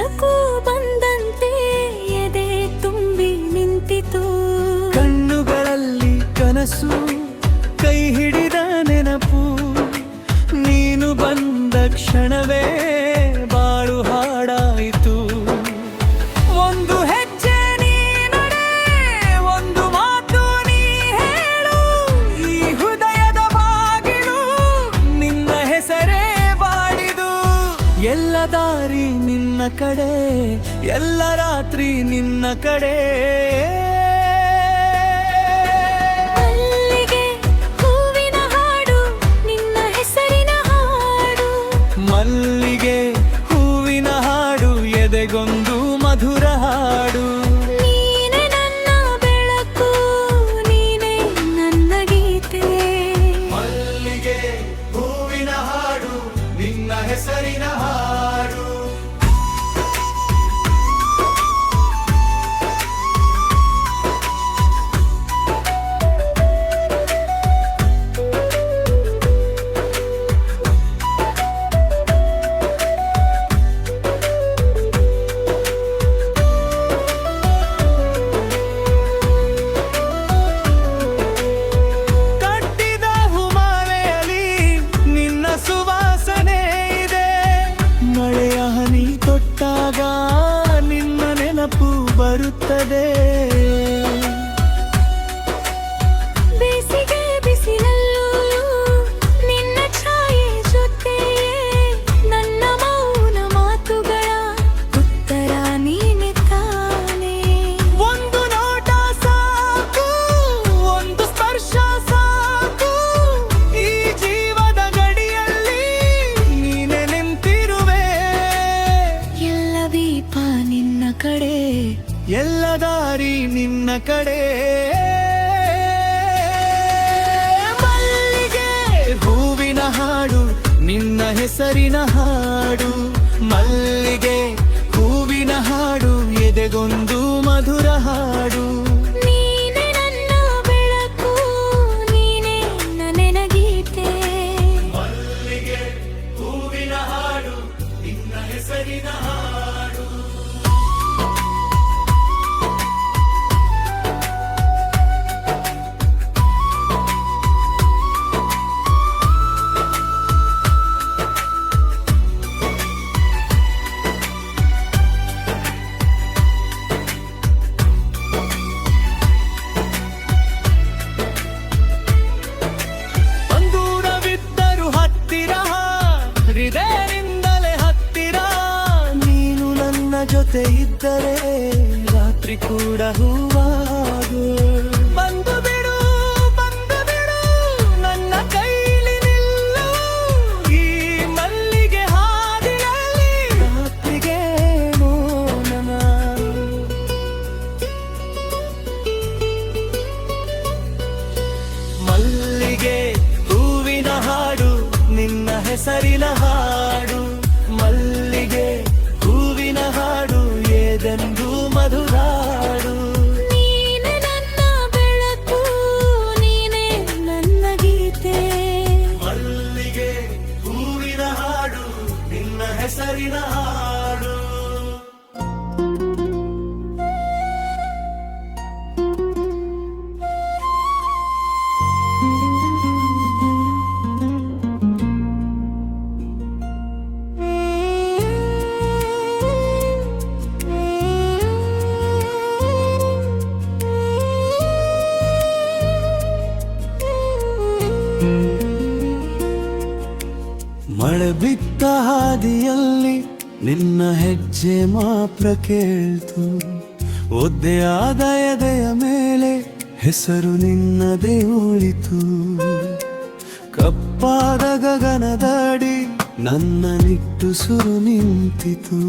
ಬೆಳಕು ಬಂದಂತೆ ಎದೆ ತುಂಬಿ ನಿಂತಿತು. ಕಣ್ಣುಗಳಲ್ಲಿ ಕನಸು, ಕೈ ಹಿಡಿದ ನೆನಪು, ನೀನು ಬಂದ ಕ್ಷಣವೇ ಬಾಳು ಹಾಡಾಯಿತು. ಒಂದು ಹೆಜ್ಜೆ ನೀ ನಡೆ, ಒಂದು ಮಾತು ನೀ ಹೇಳು, ಈ ಹೃದಯದ ಬಾಗಿಲು ನಿನ್ನ ಹೆಸರೇ ಬಾಡಿದು. ಎಲ್ಲ ದಾರಿ ನಿನ್ನ ಕಡೆ, ಎಲ್ಲ ರಾತ್ರಿ ನಿನ್ನ ಕಡೆ. ಮಲ್ಲಿಗೆ ಹೂವಿನ ಹಾಡು, ಎದೆಗೊಂದು ಮಧುರ ಹಾಡು. ನೀನೆ ನನ್ನ ಬೆಳಕು, ನೀನೆ ನನ್ನ ಗೀತೆ. ಮಲ್ಲಿಗೆ ಹೂವಿನ ಹಾಡು, ನಿನ್ನ ಹೆಸರಿನ ಹಾಡು. ನಿನ್ನ ನೆನಪು ಬರುತ್ತದೆ. ಬೇಸಿಗೆ ಬಿಸಿಲಲ್ಲೂ ನಿನ್ನ ಛಾಯೆ ಜೊತೆಯೇ, ನನ್ನ ಮೌನ ಮಾತುಗಳ ಉತ್ತರ ನೀನೆ ತಾನೆ. ಒಂದು ನೋಟ ಸಾಕು, ಒಂದು ಸ್ಪರ್ಶ ಸಾಕು, ಈ ಜೀವದ ಗಡಿಯಲ್ಲಿ ನೀನೆ ನಿಂತಿರುವೆ. ಎಲ್ಲ ದೀಪ ನಿನ್ನ ಕಡೆ, ಎಲ್ಲ ದಾರಿ ನಿನ್ನ ಕಡೆ. ಮಲ್ಲಿಗೆ ಹೂವಿನ ಹಾಡು, ನಿನ್ನ ಹೆಸರಿನ ಹಾಡು. ಮಲ್ಲಿಗೆ ಹೂವಿನ ಹಾಡು, ಎದೆಗೊಂದು ಮಧುರ ಹಾಡು. ನೀನೆ ನನ್ನ ಬೆಳಕು, ನೀನೆ ನನ್ನ ಗೀತೆ. ಮಲ್ಲಿಗೆ ಹೂವಿನ ಹಾಡು, ನಿನ್ನ ಹೆಸರಿನ ಹಾಡು. ದೂರವಿದ್ದರು ಹತ್ತಿರ, ಹೃದಯದಿಂದಲೇ ಹತ್ತಿರ. ನೀನು ನನ್ನ ಜೊತೆ ಇದ್ದರೆ ರಾತ್ರಿ ಕೂಡ ಹೂವಾಗು. ಬಂದು ಬಿಡು, ಬಂದು ಬಿಡು, ನನ್ನ ಕೈಲಿ ನಿಲ್ಲು, ಈ ಮಲ್ಲಿಗೆ ಹಾದಿನಲ್ಲಿ ರಾತ್ರಿಗೆ ಮೌನ. ಮಲ್ಲಿಗೆ ಹೂವಿನ ಹಾಡು, ನಿನ್ನ ಹೆಸರಿನ ಹಾಡು. ಮಲ್ಲಿಗೆ ಹೂವಿನ ಹಾಡು, ಏದೆಂದು ಮಧುರಾಡು. ನೀನೆ ನನ್ನ ಬೆಳಕು, ನೀನೆ ನನ್ನ ಗೀತೆ. ಮಲ್ಲಿಗೆ ಹೂವಿನ ಹಾಡು, ನಿನ್ನ ಹೆಸರಿನ ಹಾಡು. ಮಳೆ ಬಿತ್ತ ಹಾದಿಯಲ್ಲಿ ನಿನ್ನ ಹೆಜ್ಜೆ ಮಾತ್ರ ಕೇಳ್ತು. ಒದ್ದೆಯಾದ ಎದೆಯ ಮೇಲೆ ಹೆಸರು ನಿನ್ನದೇ ಉಳಿತು. ಕಪ್ಪಾದ ಗಗನದಡಿ ನನ್ನ ನಿಟ್ಟುಸಿರು ನಿಂತಿತು.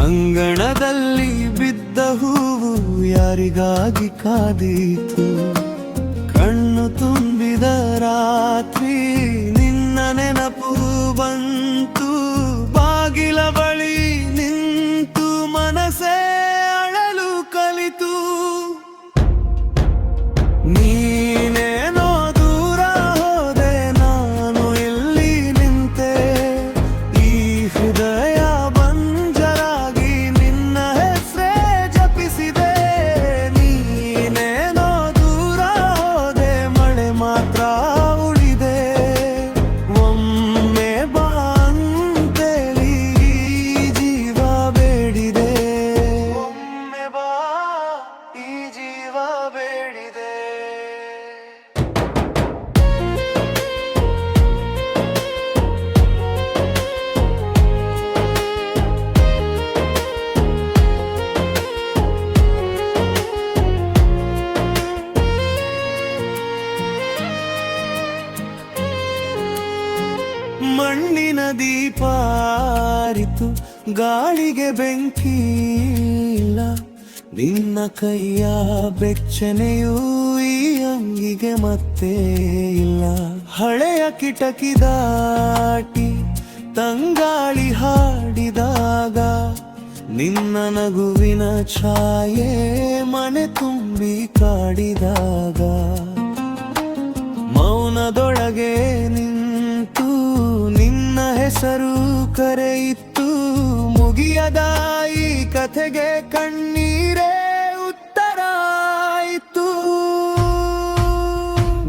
ಅಂಗಣದಲ್ಲಿ ಬಿದ್ದ ಹೂವು ಯಾರಿಗಾಗಿ ಕಾದೀತು. ಕಣ್ಣು ತುಂಬಿದ ರಾತ್ರಿ ನಿನ್ನ ನೆನಪು ಬಂತು. ಬಾಗಿಲ ಬಳಿ ನಿಂತು ಮನಸ್ಸೇ ಅಳಲು ಕಲಿತು. ನೀನೇನೋ ದೂರ ಹೋದೆ, ನಾನು ಇಲ್ಲಿ ನಿಂತೆ. ಈ ಹೃದಯ ಬಂಜರ ಗಾಳಿಗೆ ಬೆಂಕಿ ಇಲ್ಲ, ನಿನ್ನ ಕೈಯ ಬೆಚ್ಚನೆಯೂ ಈ ಅಂಗಿಗೆ ಮತ್ತೆ ಇಲ್ಲ. ಹಳೆಯ ಕಿಟಕಿ ದಾಟಿ ತಂಗಾಳಿ ಹಾಡಿದಾಗ ನಿನ್ನ ನಗುವಿನ ಛಾಯೆ ಮನೆ ತುಂಬಿ ಕಾಡಿದಾಗ ಮೌನದೊಳಗೆ ನಿಂತು ನಿನ್ನ ಹೆಸರು ಕರೆಯಿತ್ತು. ಮುಗಿಯದ ಈ ಕಥೆಗೆ ಕಣ್ಣೀರೇ ಉತ್ತರ ಆಯಿತು.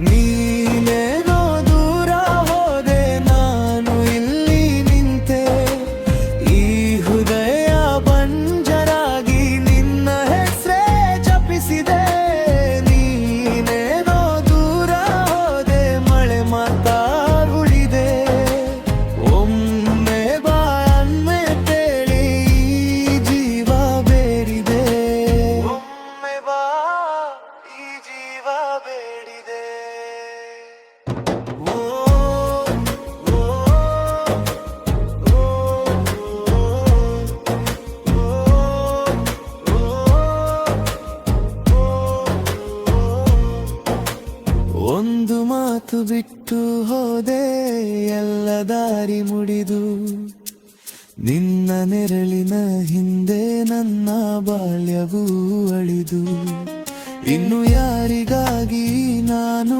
ನೀನೇನೋ ದೂರ ಹೋದೆ, ನಾನು ಇಲ್ಲಿ ನಿಂತೆ. ಈ ಹೃದಯ ಬಂಜರಾಗಿ ನಿನ್ನ ಹೆಸರೇ ಜಪಿಸಿದೆ. ನೀನೇನೋ ದೂರ ಹೋದೆ, ಮಳೆ ಮಾತಾ ಉಳಿದೆ. ಒಮ್ಮೆ ಬಾ ಅನ್ಮೆ ತೇಳಿ ಈ ಜೀವ ಬೇಡಿದೆ. ಒಮ್ಮೆ ಬಾ ಈ ಜೀವ ಬೇಡಿದೆ. ಓ, ಓ, ಒಂದು ಮಾತು ಬಿಟ್ಟು ಹೋದೆ, ಎಲ್ಲ ದಾರಿ ಮುಡಿದು. ನಿನ್ನ ನೆರಳಿನ ಹಿಂದೆ ನನ್ನ ಬಾಲ್ಯವೂ ಅಳಿದು. ಇನ್ನು ಯಾರಿಗಾಗಿ ನಾನು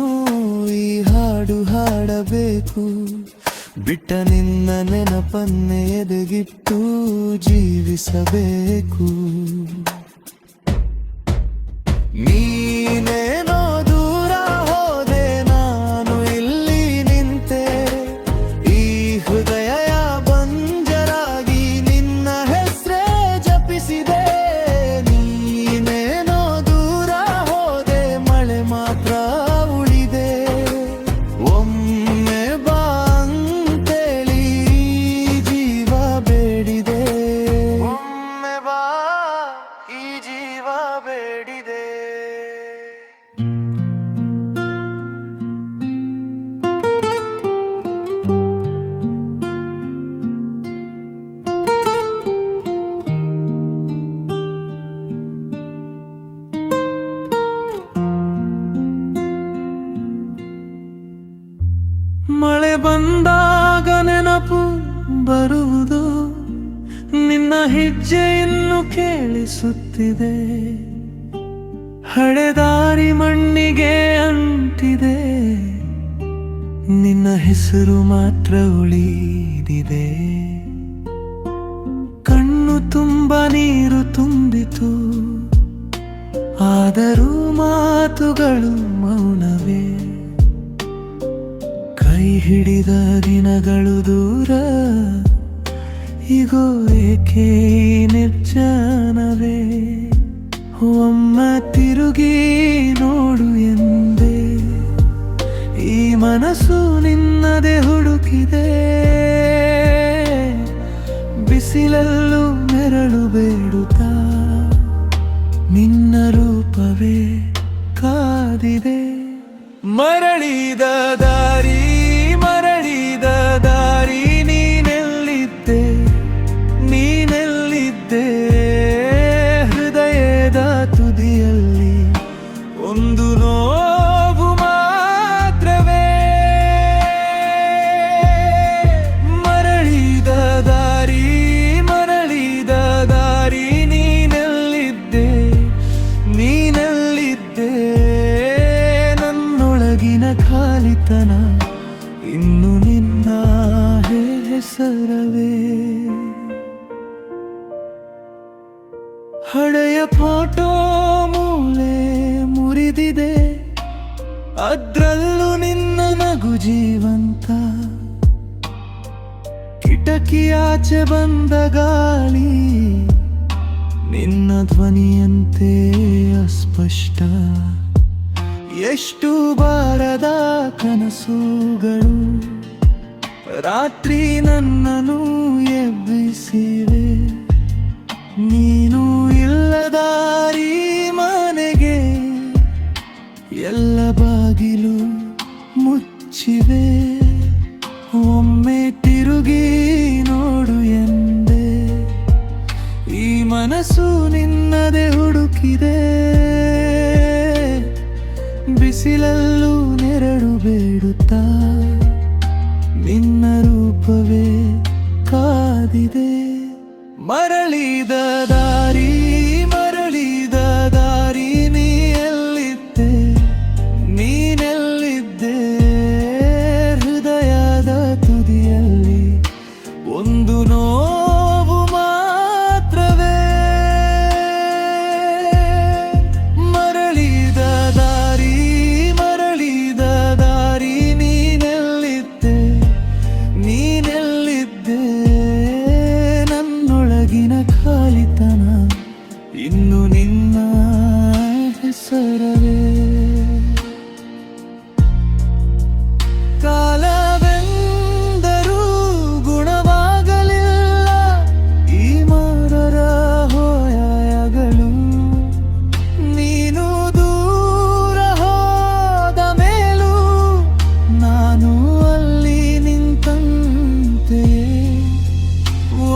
ಈ ಹಾಡು ಹಾಡಬೇಕು? ಬಿಟ್ಟ ನಿನ್ನ ನೆನಪನ್ನೇ ಎದೆಗಿಟ್ಟು ಜೀವಿಸಬೇಕು. ನೀನೇನೋ ದೂರ ಹೋದೆ, ನಾನು ಇಲ್ಲಿ ನಿಂತೆ. ಈ ಹೃದಯ ಬಂಜರಾಗಿ ನಿನ್ನ ಹೆಸರೇ ಜಪಿಸಿದೆ. ನೀನೇನೋ ದೂರ ಹೋದೆ, ಮಳೆ ಮಾತ್ರ ಉಳಿದೆ. ಒಮ್ಮೆ ಬಾ ಅಂತೇಳಿ ಈ ಜೀವ ಬೇಡಿದೆ. ಒಮ್ಮೆ ಬಾ ಈ ಜೀವ ಬೇಡಿದೆ. ಮಳೆ ಬಂದಾಗ ನೆನಪು ಬರುವುದು, ನಿನ್ನ ಹೆಜ್ಜೆ ಇನ್ನು ಕೇಳಿಸುತ್ತಿದೆ. ಹಳೆದಾರಿ ಮಣ್ಣಿಗೆ ಅಂಟಿದೆ, ನಿನ್ನ ಹೆಸರು ಮಾತ್ರ ಉಳಿದಿದೆ. ಕಣ್ಣು ತುಂಬ ನೀರು ತುಂಬಿತು, ಆದರೂ ಮಾತುಗಳು ಮೌನವೇ. ಕೈ ಹಿಡಿದ ದಿನಗಳು ದೂರ, ಈಗೋ ಏಕೆ ನಿರ್ಜನವೇ. ಒಮ್ಮ ತಿರುಗಿ ನೋಡು ಎಂದೆ, ಈ ಮನಸ್ಸು ನಿನ್ನದೇ ಹುಡುಕಿದೆ. ಬಿಸಿಲಲ್ಲೂ ನೆರಳು ಬೇಡುತ್ತಾ ನಿನ್ನ ರೂಪವೇ ಕಾದಿದೆ. ಮರಳಿದ ದಾರಿ, ಮರಳಿದ ದಾರಿ, ನೀನೆಲ್ಲಿದ್ದೆ, ನೀನೆಲ್ಲಿದ್ದೆ. ಹೃದಯದ ತುದಿಯಲ್ಲಿ ಒಂದು ನೋವು ಮಾತ್ರವೇ. ಮರಳಿದ ದಾರಿ, ಮರಳಿದ ದಾರಿ, ನೀನೆಲ್ಲಿದ್ದೆ, ನೀನೆಲ್ಲಿದ್ದೆ. ನನ್ನೊಳಗಿನ ಖಾಲಿತನ ಇನ್ನು ನಿನ್ನ ಹೆಸರವೇ. ಹಳೆಯ ಫೋಟೋ ಮೂಲೆ ಮುರಿದಿದೆ, ಅದ್ರಲ್ಲೂ ನಿನ್ನ ನಗು ಜೀವಂತ. ಕಿಟಕಿಯಾಚೆ ಬಂದ ಗಾಳಿ ನಿನ್ನ ಧ್ವನಿಯಂತೆ ಅಸ್ಪಷ್ಟ. ಎಷ್ಟು ಬಾರದ ಕನಸುಗಳು ರಾತ್ರಿ ನನ್ನನ್ನು ಎಬ್ಬಿಸಿವೆ. ನೀನು ಇಲ್ಲದಾರಿ ಮನೆಗೆ ಎಲ್ಲ ಬಾಗಿಲು ಮುಚ್ಚಿವೆ. ಒಮ್ಮೆ ತಿರುಗಿ ನೋಡು ಎಂದೆ, ಮನಸ್ಸು ನಿನ್ನದೆ ಹುಡುಕಿದೆ, ಬಿಸಿಲಲ್ಲೂ ನೆರಳು ಬೇಡುತ್ತಾ ನಿನ್ನ ರೂಪವೇ ಕಾದಿದೆ. ಮರಳಿದ ದಾರಿ ಮರಳಿದ ದಾರಿ, ನೀ ಎಲ್ಲಿದ್ದೆ ನೀನೆಲ್ಲಿದ್ದೆ? ಹೃದಯದ ತುದಿಯಲ್ಲಿ ಒಂದು ನೋವು ಮಾತ್ರವೇ. ಮರಳಿದ ದಾರಿ ಮರಳಿದ ದಾರಿ, ನೀನೆಲ್ಲಿದ್ದೆ ನೀನೆಲ್ಲಿದ್ದೆ? ನನ್ನೊಳಗಿನ ಖಾಲಿತನ ಇನ್ನು ನಿನ್ನ ಹೆಸರವೇ. ಕಾಲವೆಂದರೂ ಗುಣವಾಗಲಿಲ್ಲ ಈ ಮರರ ಹೋಯಗಳು, ನೀನು ದೂರ ಹೋದ ಮೇಲೂ ನಾನು ಅಲ್ಲಿ ನಿಂತಂತೆಯೇ.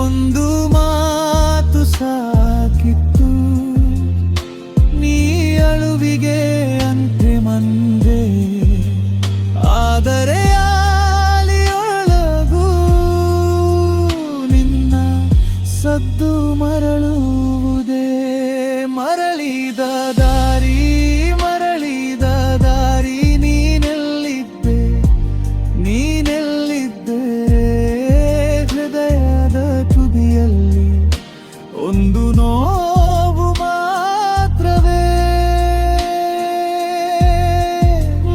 ಒಂದು ಮಾತು ಸಾಕಿತ್ತು, ನೀ ಅಳುವಿಗೆ ಅಂತೆ ಮಂದೆ, ಆದರೆ ಆಲಿಯೊಳಗೂ ನಿನ್ನ ಸದ್ದು ಮರಳುವುದೇ. ಮರಳಿದ ದಾರಿ ಮರಳಿದ ದಾರಿ, ನೀನೆಲ್ಲಿದ್ದೆ ನೀನೆಲ್ಲಿದ್ದೆ? ಹೃದಯದ ತುದಿಯಲ್ಲಿ ಒಂದು ನೋವು ಮಾತ್ರವೇ.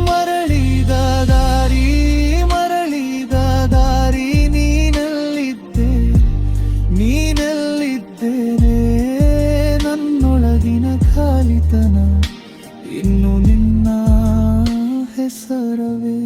ಮರಳಿದ ದಾರಿ ಮರಳಿದ ದಾರಿ, ನೀನೆಲ್ಲಿದ್ದೆ ನೀನೆಲ್ಲಿದ್ದೇನೆ? ನನ್ನೊಳಗಿನ ಖಾಲಿತನ ಇನ್ನು ನಿನ್ನ ಹೆಸರವೇ.